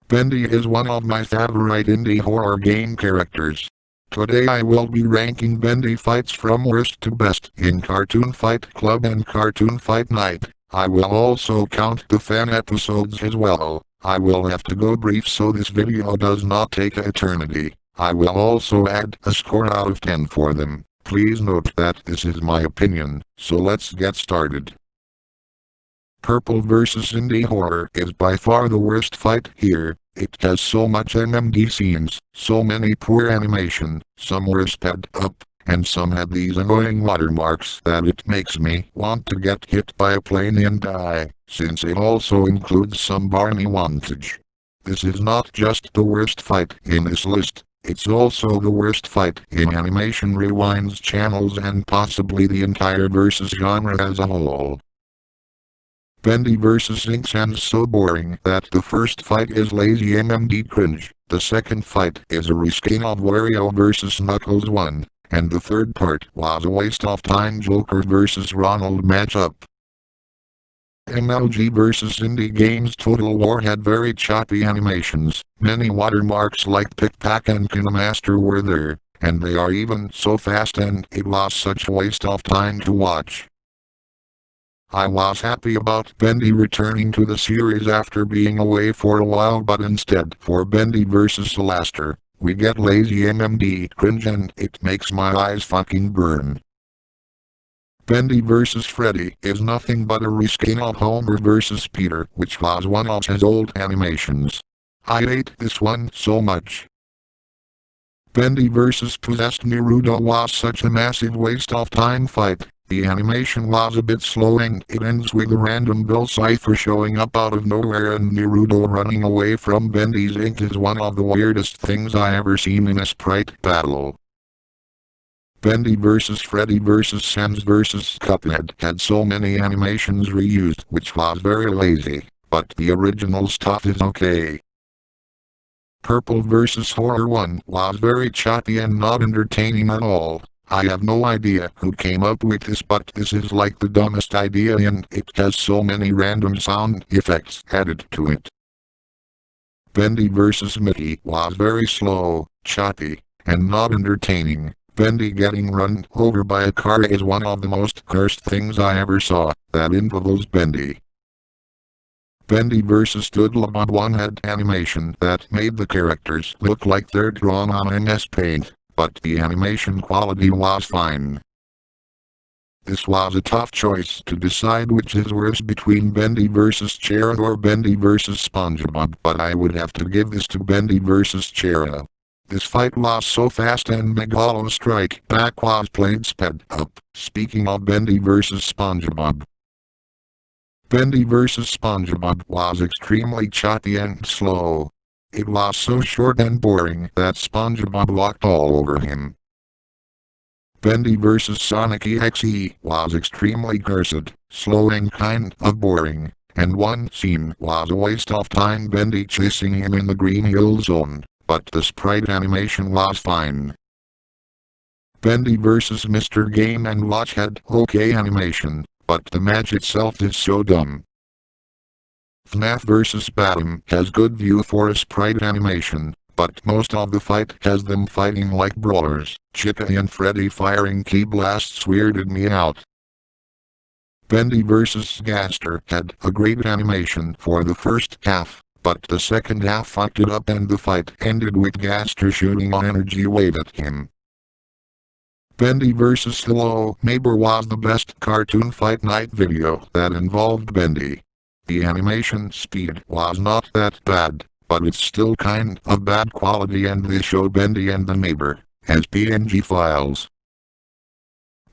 Bendy is one of my favorite indie horror game characters. Today I will be ranking Bendy fights from worst to best in Cartoon Fight Club and Cartoon Fight Night. I will also count the fan episodes as well. I will have to go brief so this video does not take an eternity. I will also add a score out of 10 for them. Please note that this is my opinion, so let's get started. Purple vs. Indie Horror is by far the worst fight here. It has so much MMD scenes, so many poor animation, some were sped up, and some had these annoying watermarks that it makes me want to get hit by a plane and die, since it also includes some Barney wantage. This is not just the worst fight in this list, it's also the worst fight in AnimationRewind's channels and possibly the entire versus genre as a whole. Bendy vs. Inksand's so boring that the first fight is lazy MMD cringe, the second fight is a reskin of Wario vs. Knuckles 1, and the third part was a waste of time Joker vs. Ronald matchup. MLG vs. Indie Games Total War had very choppy animations, many watermarks like Pick Pack and Kinemaster were there, and they are even so fast and it was such a waste of time to watch. I was happy about Bendy returning to the series after being away for a while, but instead, for Bendy vs. Alaster, we get lazy MMD cringe and it makes my eyes fucking burn. Bendy vs. Freddy is nothing but a reskin of Homer vs. Peter, which was one of his old animations. I hate this one so much. Bendy vs. Possessed Naruto was such a massive waste of time fight. The animation was a bit slow and it ends with a random Bill Cipher showing up out of nowhere and Naruto running away from Bendy's ink is one of the weirdest things I ever seen in a sprite battle. Bendy vs. Freddy vs. Sans vs. Cuphead had so many animations reused which was very lazy, but the original stuff is okay. Purple vs. Horror 1 was very choppy and not entertaining at all. I have no idea who came up with this, but this is like the dumbest idea and it has so many random sound effects added to it. Bendy vs. Mickey was very slow, choppy, and not entertaining. Bendy getting run over by a car is one of the most cursed things I ever saw. That involves Bendy. Bendy vs. Doodlebug 1 had animation that made the characters look like they're drawn on MS Paint, but the animation quality was fine. This was a tough choice to decide which is worse between Bendy vs. Chera or Bendy vs. SpongeBob, but I would have to give this to Bendy vs. Chera. This fight was so fast and Megalo Strike Back was played sped up. Speaking of Bendy vs. SpongeBob. Bendy vs. SpongeBob was extremely choppy and slow. It was so short and boring that SpongeBob walked all over him. Bendy vs. Sonic EXE was extremely cursed, slow and kind of boring, and one scene was a waste of time Bendy chasing him in the Green Hill Zone, but the sprite animation was fine. Bendy vs. Mr. Game & Watch had okay animation, but the match itself is so dumb. FNAF vs. Batum has good view for a sprite animation, but most of the fight has them fighting like brawlers. Chica and Freddy firing key blasts weirded me out. Bendy vs. Gaster had a great animation for the first half, but the second half fucked it up and the fight ended with Gaster shooting an energy wave at him. Bendy vs. Hello Neighbor was the best Cartoon Fight Night video that involved Bendy. The animation speed was not that bad, but it's still kind of bad quality and they show Bendy and the neighbor as PNG files.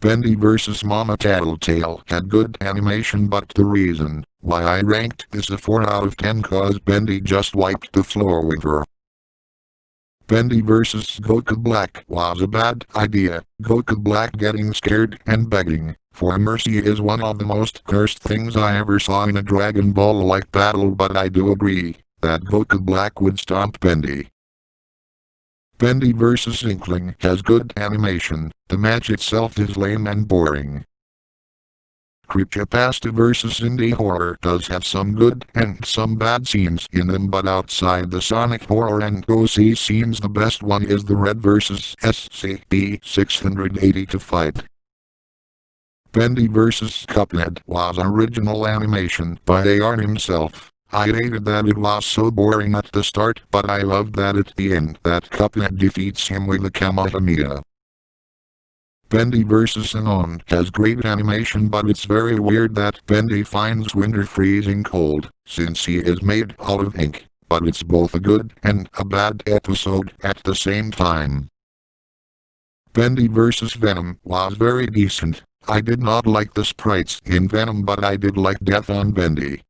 Bendy vs. Mama Tattletale had good animation, but the reason why I ranked this a 4 out of 10 cause Bendy just wiped the floor with her. Bendy vs. Goku Black was a bad idea. Goku Black getting scared and begging for mercy is one of the most cursed things I ever saw in a Dragon Ball-like battle, but I do agree that Goku Black would stomp Bendy. Bendy vs. Inkling has good animation, the match itself is lame and boring. Creepypasta vs. Indie Horror does have some good and some bad scenes in them, but outside the Sonic horror and OC scenes, the best one is the Red vs. SCP-682 fight. Bendy vs. Cuphead was original animation by AR himself. I hated that it was so boring at the start, but I loved that at the end that Cuphead defeats him with a Kamehameha. Bendy vs. Anon has great animation, but it's very weird that Bendy finds winter freezing cold, since he is made out of ink, but it's both a good and a bad episode at the same time. Bendy vs. Venom was very decent. I did not like the sprites in Venom, but I did like Death on Bendy.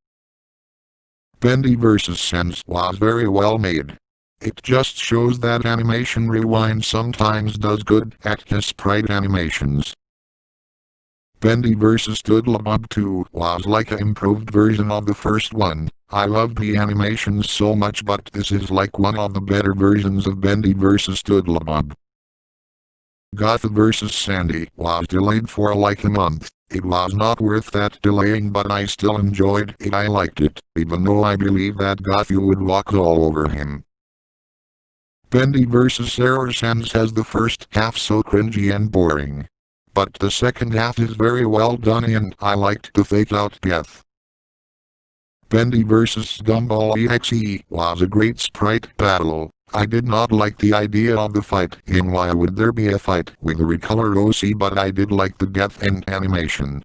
Bendy vs. Sans was very well made. It just shows that Animation Rewind sometimes does good at his sprite animations. Bendy vs. Doodlebob 2 was like an improved version of the first one. I loved the animations so much, but this is like one of the better versions of Bendy vs. Doodlebob. Goth vs. Sandy was delayed for like a month. It was not worth that delaying, but I still enjoyed it. I liked it, even though I believe that Gothie would walk all over him. Bendy vs. Error Sans has the first half so cringy and boring. But the second half is very well done and I liked the fake out death. Bendy vs. Gumball EXE was a great sprite battle. I did not like the idea of the fight in Why Would There Be a Fight with a recolor OC, but I did like the death and animation.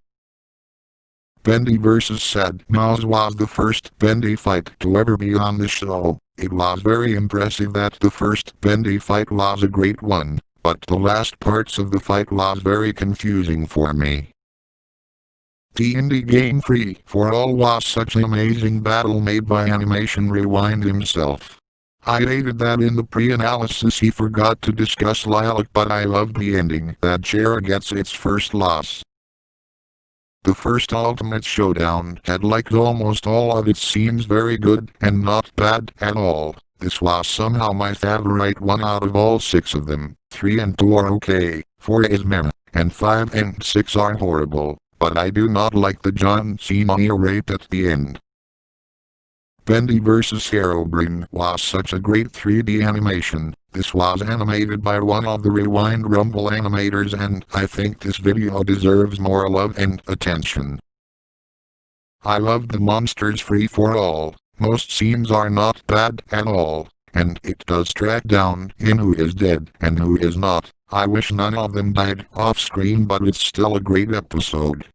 Bendy vs. Sad Mouse was the first Bendy fight to ever be on the show. It was very impressive that the first Bendy fight was a great one, but the last parts of the fight was very confusing for me. The indie game Free for All was such an amazing battle made by Animation Rewind himself. I hated that in the pre-analysis he forgot to discuss Lilac, but I loved the ending that Chera gets its first loss. The first Ultimate Showdown had liked almost all of its scenes very good and not bad at all. This was somehow my favorite one out of all 6 of them. 3 and 2 are okay, 4 is meh, and 5 and 6 are horrible, but I do not like the John Cena rape at the end. Bendy vs. Herobrine was such a great 3D animation. This was animated by one of the Rewind Rumble animators, and I think this video deserves more love and attention. I loved the monsters Free for All. Most scenes are not bad at all, and it does track down in who is dead and who is not. I wish none of them died off screen, but it's still a great episode.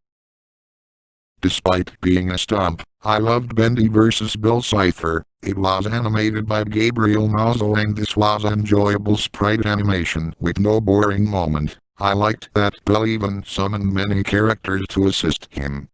Despite being a stump, I loved Bendy vs. Bill Cipher. It was animated by Gabriel Mazzo and this was enjoyable sprite animation with no boring moment. I liked that Bill even summoned many characters to assist him.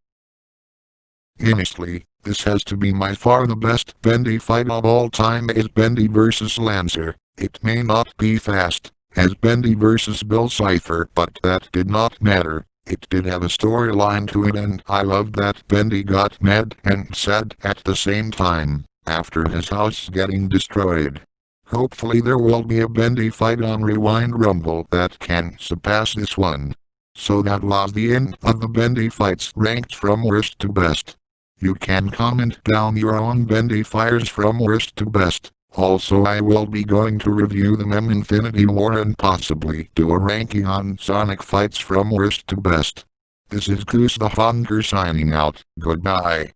Honestly, this has to be by far the best Bendy fight of all time is Bendy vs. Lancer. It may not be fast as Bendy vs. Bill Cipher, but that did not matter. It did have a storyline to it and I loved that Bendy got mad and sad at the same time, after his house getting destroyed. Hopefully there will be a Bendy fight on Rewind Rumble that can surpass this one. So that was the end of the Bendy fights ranked from worst to best. You can comment down your own Bendy fires from worst to best. Also I will be going to review the Mem Infinity War and possibly do a ranking on Sonic fights from worst to best. This is Goose the Hunger signing out. Goodbye.